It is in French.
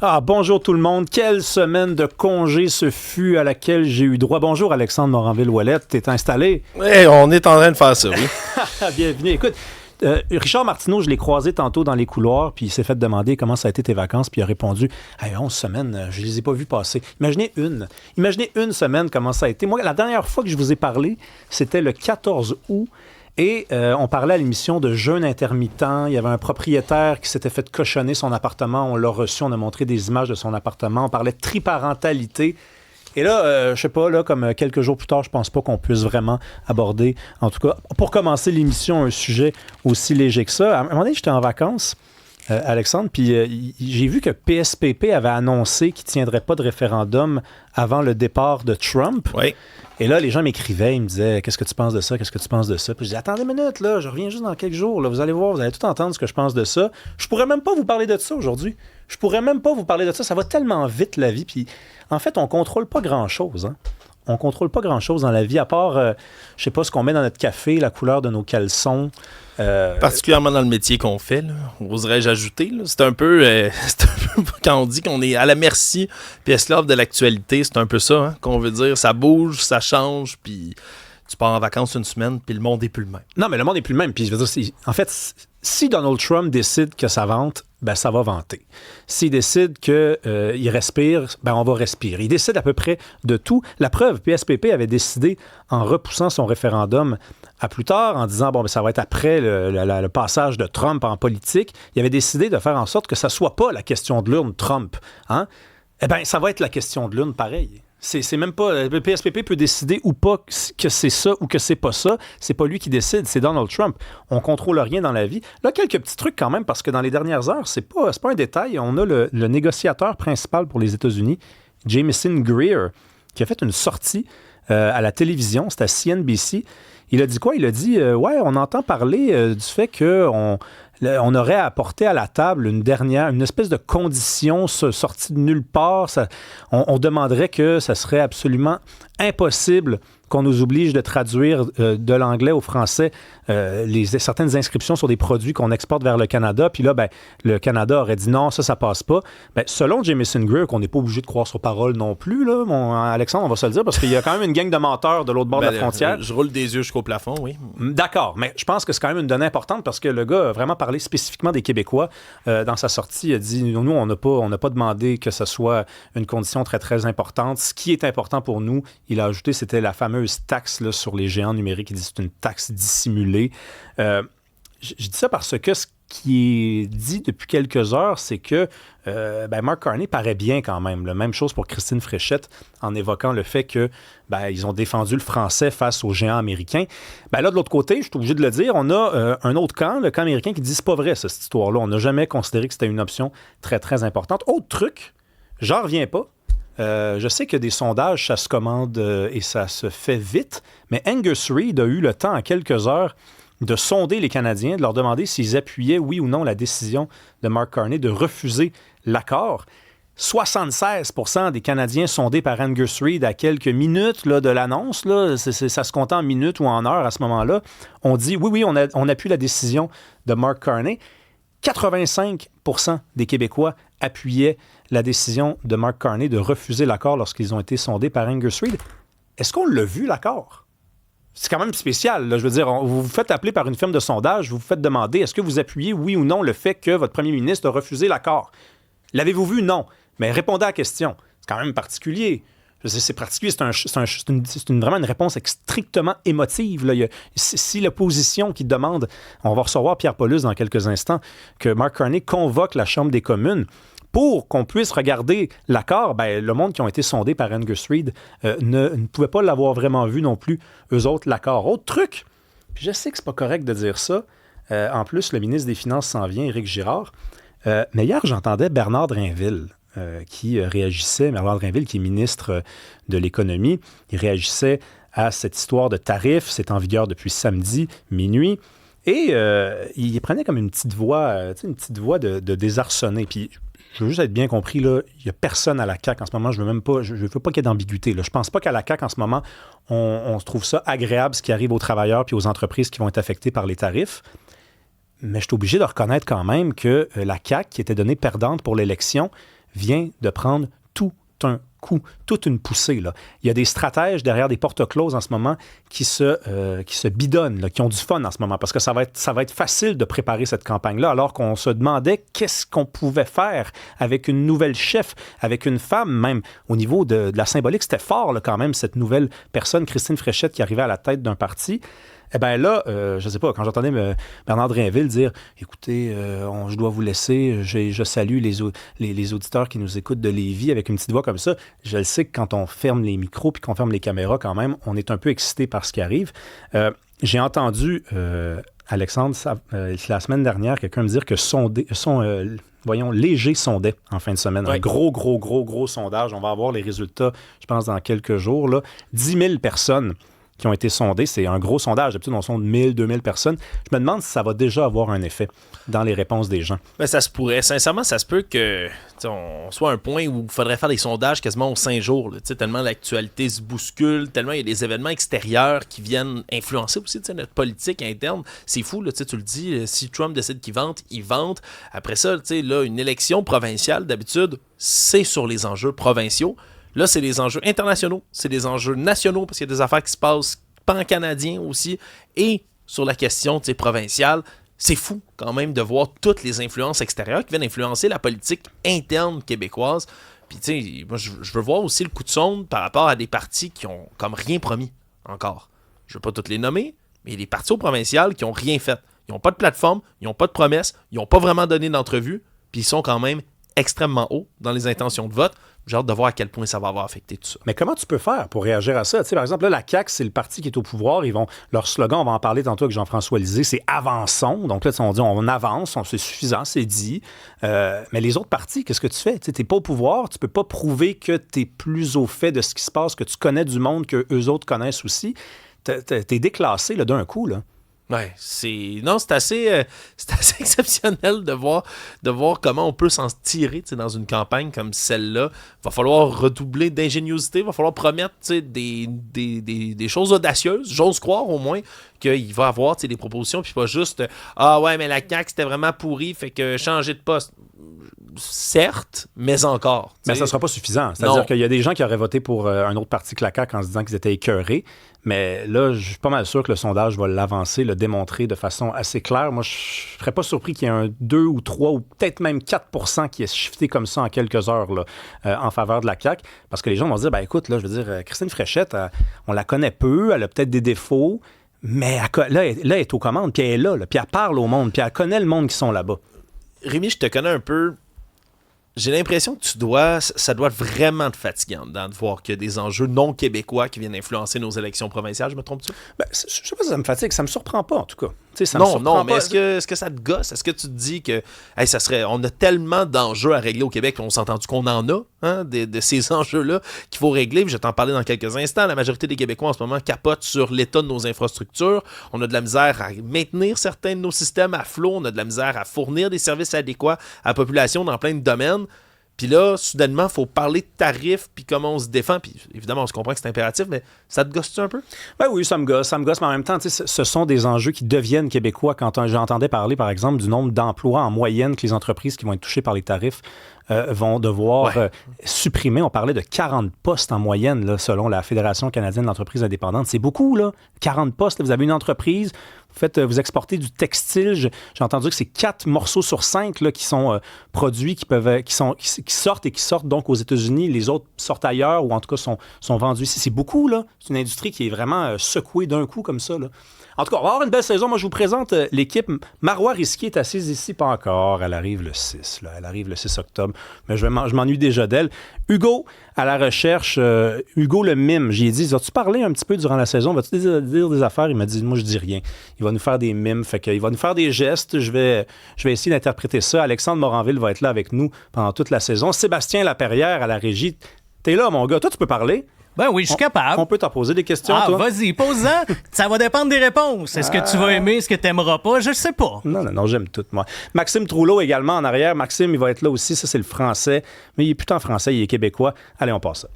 Ah, bonjour tout le monde. Quelle semaine de congé ce fut à laquelle j'ai eu droit. Bonjour Alexandre Moranville-Ouellette, t'es installé? Oui, on est en train de faire ça, oui. Bienvenue. Écoute, Richard Martineau, je l'ai croisé tantôt dans les couloirs, puis il s'est fait demander comment ça a été tes vacances, puis il a répondu hey, 11 semaines, je les ai pas vues passer. Imaginez une semaine comment ça a été. Moi, la dernière fois que je vous ai parlé, c'était le 14 août. Et on parlait à l'émission de jeûne intermittent. Il y avait un propriétaire qui s'était fait cochonner son appartement. On l'a reçu, on a montré des images de son appartement. On parlait de triparentalité. Et là, je sais pas, là, comme quelques jours plus tard, je pense pas qu'on puisse vraiment aborder, en tout cas, pour commencer l'émission, un sujet aussi léger que ça. À un moment donné, j'étais en vacances, Alexandre, puis j'ai vu que PSPP avait annoncé qu'il ne tiendrait pas de référendum avant le départ de Trump. Oui. Et là, les gens m'écrivaient, ils me disaient « Qu'est-ce que tu penses de ça? Qu'est-ce que tu penses de ça? » Puis je disais « Attendez une minute, là, je reviens juste dans quelques jours. Là, vous allez voir, vous allez tout entendre ce que je pense de ça. Je pourrais même pas vous parler de ça aujourd'hui. Je pourrais même pas vous parler de ça. Ça va tellement vite, la vie. Puis en fait, on contrôle pas grand-chose. Hein? On contrôle pas grand-chose dans la vie, à part, je sais pas, ce qu'on met dans notre café, la couleur de nos caleçons. Particulièrement dans le métier qu'on fait, là, oserais-je ajouter. Là. C'est un peu quand on dit qu'on est à la merci puis esclave de l'actualité, c'est un peu ça hein, qu'on veut dire. Ça bouge, ça change, puis tu pars en vacances une semaine, puis le monde n'est plus le même. Non, mais le monde n'est plus le même. Puis je veux dire, en fait, si Donald Trump décide que ça vente, ben ça va vanter. S'il décide qu'il respire, ben on va respirer. Il décide à peu près de tout. La preuve, PSPP avait décidé, en repoussant son référendum à plus tard, en disant, bon, ben, ça va être après le passage de Trump en politique, il avait décidé de faire en sorte que ça ne soit pas la question de l'urne Trump. Hein? Eh bien, ça va être la question de l'urne pareil. C'est même pas... Le PSPP peut décider ou pas que c'est ça ou que c'est pas ça. C'est pas lui qui décide, c'est Donald Trump. On contrôle rien dans la vie. Là, quelques petits trucs quand même, parce que dans les dernières heures, c'est pas un détail. On a le négociateur principal pour les États-Unis, Jameson Greer, qui a fait une sortie à la télévision, c'était à CNBC. Il a dit quoi? Il a dit, ouais, on entend parler du fait qu'on aurait apporté à la table une espèce de condition sortie de nulle part. On demanderait que ça serait absolument impossible qu'on nous oblige de traduire de l'anglais au français certaines inscriptions sur des produits qu'on exporte vers le Canada. Puis là, ben, le Canada aurait dit non, ça passe pas. Ben, selon Jameson Greer, qu'on n'est pas obligé de croire sur parole non plus, là, Alexandre, on va se le dire, parce qu'il y a quand même une gang de menteurs de l'autre bord de la frontière. Je roule des yeux jusqu'au plafond, oui. D'accord, mais je pense que c'est quand même une donnée importante parce que le gars a vraiment parlé spécifiquement des Québécois. Dans sa sortie, il a dit, nous, on n'a pas demandé que ce soit une condition très, très importante. Ce qui est important pour nous, il a ajouté, c'était la fameuse taxe là, sur les géants numériques. Il dit c'est une taxe dissimulée. Je dis ça parce que ce qui est dit depuis quelques heures, c'est que Mark Carney paraît bien quand même. La même chose pour Christine Fréchette en évoquant le fait que ils ont défendu le français face aux géants américains. Là, de l'autre côté, je suis obligé de le dire, on a un autre camp, le camp américain, qui dit c'est pas vrai, cette histoire-là. On n'a jamais considéré que c'était une option très, très importante. Autre truc, j'en reviens pas. Je sais que des sondages, ça se commande et ça se fait vite, mais Angus Reid a eu le temps, en quelques heures, de sonder les Canadiens, de leur demander s'ils appuyaient, oui ou non, la décision de Mark Carney de refuser l'accord. 76% des Canadiens sondés par Angus Reid à quelques minutes là, de l'annonce, là, ça se compte en minutes ou en heures à ce moment-là, ont dit oui, on appuie la décision de Mark Carney. 85% des Québécois appuyaient la décision de Mark Carney de refuser l'accord lorsqu'ils ont été sondés par Angus Reid. Est-ce qu'on l'a vu, l'accord? C'est quand même spécial. Là. Je veux dire, vous vous faites appeler par une firme de sondage, vous vous faites demander est-ce que vous appuyez, oui ou non, le fait que votre premier ministre a refusé l'accord? L'avez-vous vu? Non. Mais répondez à la question. C'est quand même particulier. C'est particulier, c'est vraiment une réponse strictement émotive. Là. Si l'opposition qui demande, on va recevoir Pierre Paulus dans quelques instants, que Mark Carney convoque la Chambre des communes pour qu'on puisse regarder l'accord, le monde qui ont été sondés par Angus Reid ne pouvait pas l'avoir vraiment vu non plus, eux autres, l'accord. Autre truc, puis je sais que c'est pas correct de dire ça, en plus, le ministre des Finances s'en vient, Éric Girard, mais hier, j'entendais Bernard Drinville, qui réagissait, Bernard Drinville, qui est ministre de l'Économie, il réagissait à cette histoire de tarifs, c'est en vigueur depuis samedi, minuit, et il prenait comme une petite voix de désarçonné. Puis, je veux juste être bien compris, là, il n'y a personne à la CAQ en ce moment, je ne veux pas qu'il y ait d'ambiguïté. Là. Je ne pense pas qu'à la CAQ en ce moment, on se trouve ça agréable, ce qui arrive aux travailleurs puis aux entreprises qui vont être affectées par les tarifs. Mais je suis obligé de reconnaître quand même que la CAQ, qui était donnée perdante pour l'élection, vient de prendre tout un coup, toute une poussée. Là. Il y a des stratèges derrière des portes closes en ce moment qui se bidonnent, là, qui ont du fun en ce moment, parce que ça va être facile de préparer cette campagne-là, alors qu'on se demandait qu'est-ce qu'on pouvait faire avec une nouvelle chef, avec une femme même. Au niveau de la symbolique, c'était fort là, quand même, cette nouvelle personne, Christine Fréchette, qui arrivait à la tête d'un parti. Eh bien là, je ne sais pas, quand j'entendais Bernard Drinville dire « Écoutez, je dois vous laisser, je salue les auditeurs qui nous écoutent de Lévis avec une petite voix comme ça », je le sais que quand on ferme les micros puis qu'on ferme les caméras quand même, on est un peu excité par ce qui arrive. J'ai entendu, Alexandre, la semaine dernière, quelqu'un me dire que Léger sondait en fin de semaine. Oui. Un gros sondage. On va avoir les résultats, je pense, dans quelques jours. Là. 10 000 personnes qui ont été sondés. C'est un gros sondage. D'habitude, on sonde 1000, 2000 personnes. Je me demande si ça va déjà avoir un effet dans les réponses des gens. Ben, ça se pourrait. Sincèrement, ça se peut que on soit à un point où il faudrait faire des sondages quasiment aux 5 jours. Là, tellement l'actualité se bouscule, tellement il y a des événements extérieurs qui viennent influencer aussi notre politique interne. C'est fou, là, tu le dis, si Trump décide qu'il vente, il vente. Après ça, là, une élection provinciale, d'habitude, c'est sur les enjeux provinciaux. Là, c'est des enjeux internationaux, c'est des enjeux nationaux, parce qu'il y a des affaires qui se passent pan-canadiens aussi, et sur la question provinciale, c'est fou quand même de voir toutes les influences extérieures qui viennent influencer la politique interne québécoise. Puis tu sais, moi je veux voir aussi le coup de sonde par rapport à des partis qui ont comme rien promis encore. Je veux pas toutes les nommer, mais il y a des partis au provincial qui ont rien fait. Ils n'ont pas de plateforme, ils n'ont pas de promesses, ils n'ont pas vraiment donné d'entrevue, puis ils sont quand même extrêmement hauts dans les intentions de vote. J'ai hâte de voir à quel point ça va avoir affecté tout ça. Mais comment tu peux faire pour réagir à ça? Tu sais, par exemple, là, la CAQ, c'est le parti qui est au pouvoir. Leur slogan, on va en parler tantôt avec Jean-François Lisée, c'est « Avançons ». Donc là, on dit on avance, c'est suffisant, c'est dit. Mais les autres partis, qu'est-ce que tu fais? Tu n'es pas au pouvoir, tu peux pas prouver que tu es plus au fait de ce qui se passe, que tu connais du monde qu'eux autres connaissent aussi. T'es déclassé là, d'un coup, là. Ouais, c'est assez exceptionnel de voir comment on peut s'en tirer dans une campagne comme celle-là. Il va falloir redoubler d'ingéniosité, il va falloir promettre des choses audacieuses. J'ose croire au moins qu'il va y avoir des propositions, puis pas juste « Ah ouais, mais la CAQ, c'était vraiment pourri, fait que changer de poste ». Certes, mais encore. Mais ça ne sera pas suffisant. C'est-à-dire qu'il y a des gens qui auraient voté pour un autre parti que la CAQ en se disant qu'ils étaient écœurés. Mais là, je suis pas mal sûr que le sondage va l'avancer, le démontrer de façon assez claire. Moi, je ne serais pas surpris qu'il y ait un 2 ou 3 ou peut-être même 4% qui est shifté comme ça en quelques heures là, en faveur de la CAQ. Parce que les gens vont se dire, écoute, là, je veux dire, Christine Fréchette, on la connaît peu, elle a peut-être des défauts, mais là, elle est aux commandes, puis elle est là, puis elle parle au monde, puis elle connaît le monde qui sont là-bas. Rémi, je te connais un peu. J'ai l'impression que ça doit être vraiment te fatigant de voir qu'il y a des enjeux non québécois qui viennent influencer nos élections provinciales. Je me trompe-tu? Je sais pas si ça me fatigue. Ça me surprend pas, en tout cas. Mais est-ce que ça te gosse? Est-ce que tu te dis que on a tellement d'enjeux à régler au Québec, on s'est entendu qu'on en a, de ces enjeux-là qu'il faut régler. Je vais t'en parler dans quelques instants. La majorité des Québécois en ce moment capotent sur l'état de nos infrastructures. On a de la misère à maintenir certains de nos systèmes à flot. On a de la misère à fournir des services adéquats à la population dans plein de domaines. Puis là, soudainement, il faut parler de tarifs, puis comment on se défend. Puis évidemment, on se comprend que c'est impératif, mais ça te gosse-tu un peu? Ben oui, ça me gosse, mais en même temps, ce sont des enjeux qui deviennent québécois. Quand j'entendais parler, par exemple, du nombre d'emplois en moyenne que les entreprises qui vont être touchées par les tarifs vont devoir supprimer. On parlait de 40 postes en moyenne, là, selon la Fédération canadienne d'entreprises indépendantes. C'est beaucoup, là. 40 postes. Là, vous avez une entreprise, vous exportez du textile. J'ai entendu que c'est 4 morceaux sur 5 là, qui sont produits, qui sortent donc aux États-Unis. Les autres sortent ailleurs ou en tout cas sont vendus ici. C'est beaucoup, là. C'est une industrie qui est vraiment secouée d'un coup comme ça, là. En tout cas, on va avoir une belle saison. Moi, je vous présente l'équipe. Marois Risquier est assise ici, pas encore. Elle arrive le 6. Là. Elle arrive le 6 octobre. Mais je m'ennuie déjà d'elle. Hugo, à la recherche. Hugo le mime. J'y ai dit, vas-tu parler un petit peu durant la saison? Vas-tu dire des affaires? Il m'a dit, moi, je dis rien. Il va nous faire des mimes. Fait qu'il va nous faire des gestes. Je vais essayer d'interpréter ça. Alexandre Moranville va être là avec nous pendant toute la saison. Sébastien Laperrière à la régie. T'es là, mon gars. Toi, tu peux parler? Ben oui, je suis capable. On peut t'en poser des questions, toi? Vas-y, pose-en. Ça va dépendre des réponses. Est-ce que tu vas aimer, est-ce que tu n'aimeras pas? Je sais pas. Non, j'aime tout, moi. Maxime Trouleau également en arrière. Maxime, il va être là aussi. Ça, c'est le français. Mais il est putain français, il est québécois. Allez, on passe ça.